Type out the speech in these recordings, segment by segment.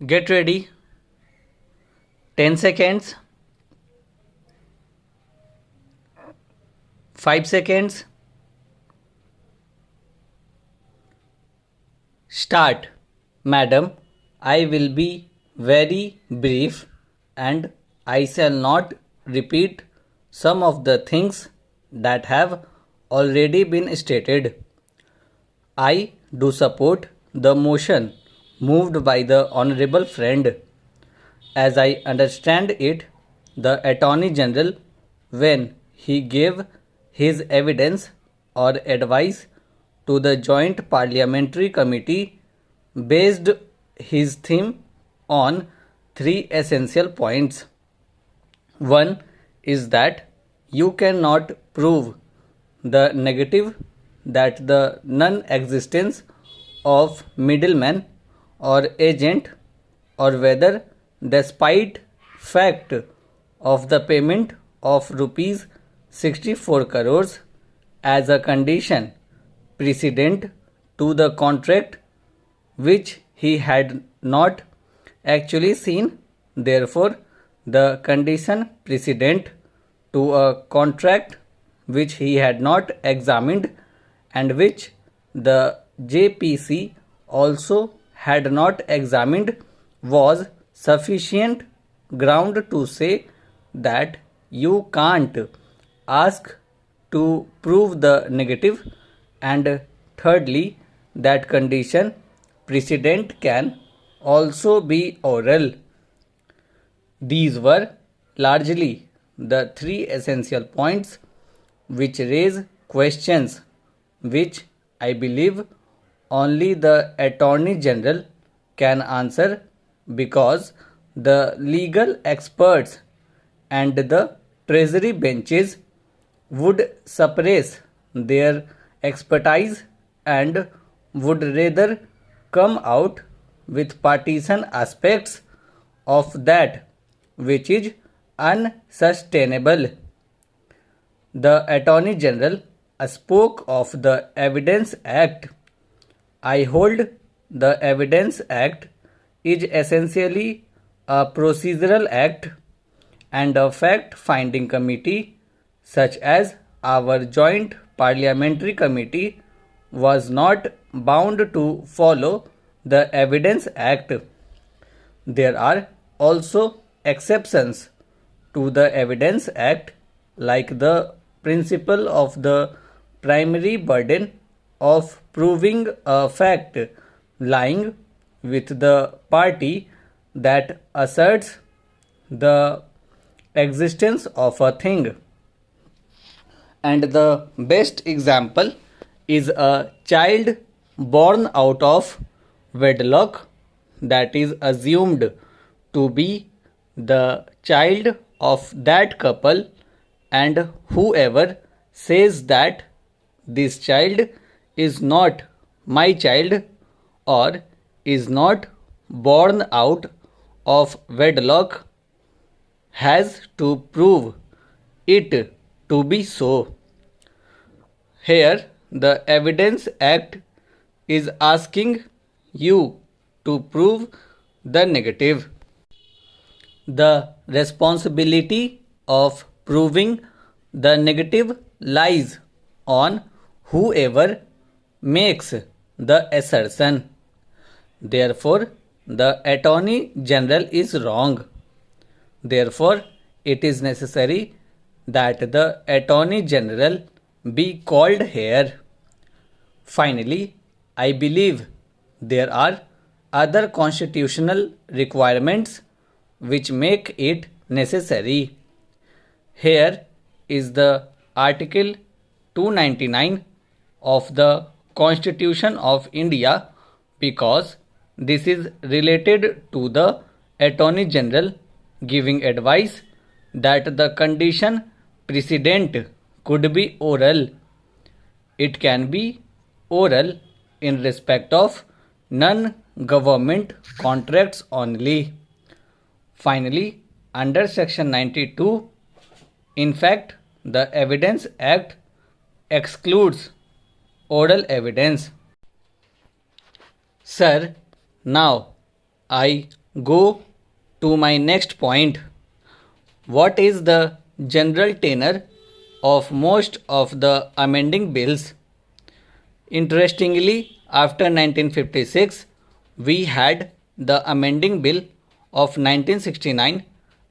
Get ready. 10 seconds. 5 seconds. Start. Madam, I will be very brief and I shall not repeat some of the things that have already been stated. I do support the motion moved by the Honorable Friend. As I understand it, the Attorney General, when he gave his evidence or advice to the Joint Parliamentary Committee, based his theme on three essential points. One is that you cannot prove the negative, that the non-existence of middleman or agent, or whether despite fact of the payment of rupees 64 crores as a condition precedent to the contract which he had not actually seen, therefore the condition precedent to a contract which he had not examined and which the JPC also had not examined was sufficient ground to say that you can't ask to prove the negative, and thirdly, that condition precedent can also be oral. These were largely the three essential points which raise questions which I believe only the Attorney General can answer, because the legal experts and the Treasury benches would suppress their expertise and would rather come out with partisan aspects of that which is unsustainable. The Attorney General spoke of the Evidence Act. I hold the Evidence Act is essentially a procedural act, and a fact-finding committee such as our Joint Parliamentary Committee was not bound to follow the Evidence Act. There are also exceptions to the Evidence Act, like the principle of the primary burden of proving a fact lying with the party that asserts the existence of a thing. And the best example is a child born out of wedlock that is assumed to be the child of that couple, and whoever says that this child is not my child or is not born out of wedlock has to prove it to be so. Here, the Evidence Act is asking you to prove the negative. The responsibility of proving the negative lies on whoever makes the assertion. Therefore, the Attorney General is wrong. Therefore, it is necessary that the Attorney General be called here. Finally, I believe there are other constitutional requirements which make it necessary. Here is the Article 299 of the Constitution of India, because this is related to the Attorney General giving advice that the condition precedent could be oral. It can be oral in respect of non-government contracts only. Finally, under Section 92, in fact, the Evidence Act excludes oral evidence. Sir, now I go to my next point. What is the general tenor of most of the amending bills? Interestingly, after 1956, we had the amending bill of 1969.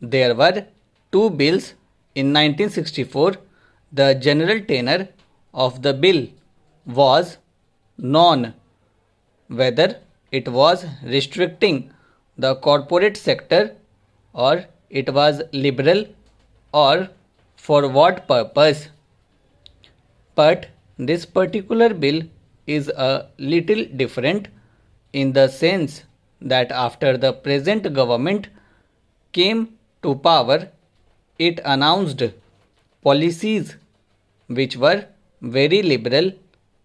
There were two bills in 1964. The general tenor of the bill was non, whether it was restricting the corporate sector or it was liberal or for what purpose. But this particular bill is a little different in the sense that after the present government came to power, it announced policies which were very liberal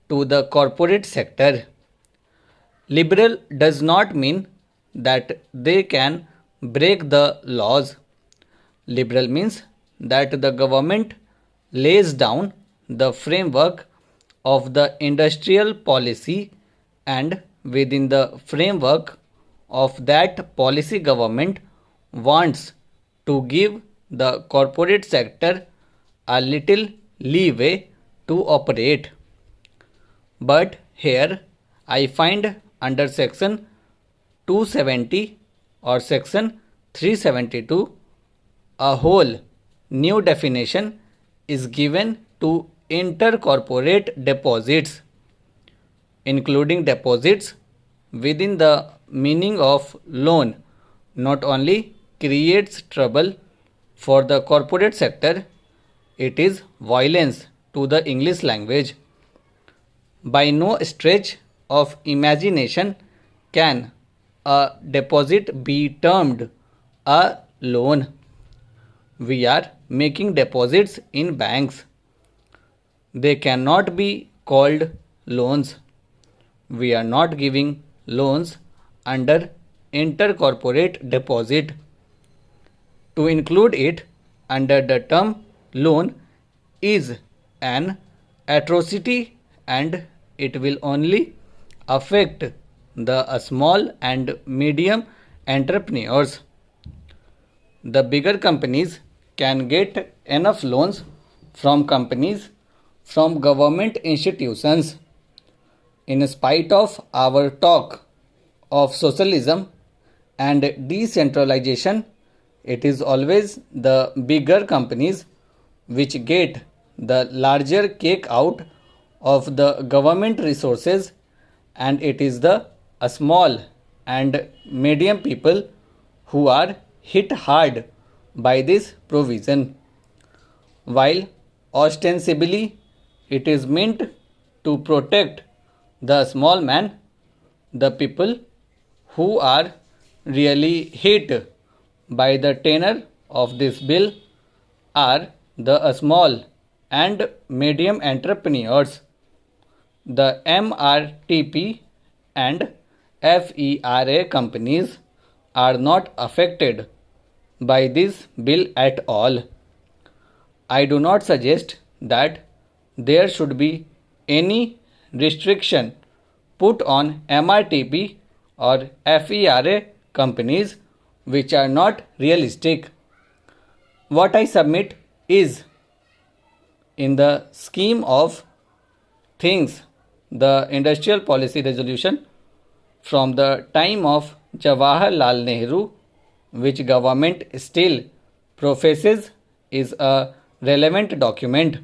to the corporate sector. Liberal does not mean that they can break the laws. Liberal means that the government lays down the framework of the industrial policy, and within the framework of that policy, government wants to give the corporate sector a little leeway to operate. But here I find under section 270 or section 372 a whole new definition is given to intercorporate deposits, including deposits within the meaning of loan. Not only creates trouble for the corporate sector, it is violence to the English language. By no stretch of imagination can a deposit be termed a loan. We are making deposits in banks. They cannot be called loans. We are not giving loans under intercorporate deposit. To include it under the term loan is an atrocity, and it will only affect the small and medium entrepreneurs. The bigger companies can get enough loans from companies, from government institutions. In spite of our talk of socialism and decentralization, it is always the bigger companies which get the larger cake out of the government resources, and it is the small and medium people who are hit hard by this provision. While ostensibly it is meant to protect the small man, the people who are really hit by the tenor of this bill are the small and medium entrepreneurs. The MRTP and FERA companies are not affected by this bill at all. I do not suggest that there should be any restriction put on MRTP or FERA companies which are not realistic. What I submit is, in the scheme of things, the industrial policy resolution from the time of Jawaharlal Nehru, which government still professes is a relevant document.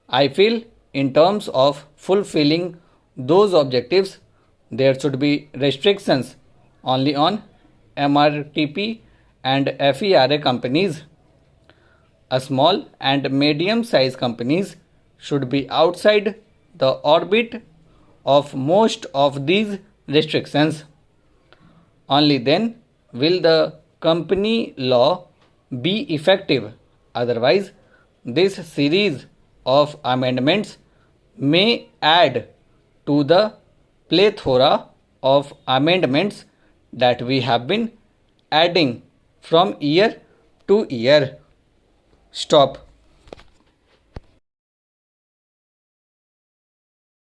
I feel in terms of fulfilling those objectives, there should be restrictions only on MRTP and FERA companies. A small and medium sized companies should be outside the orbit of most of these restrictions. Only then will the company law be effective. Otherwise, this series of amendments may add to the plethora of amendments that we have been adding from year to year. Stop.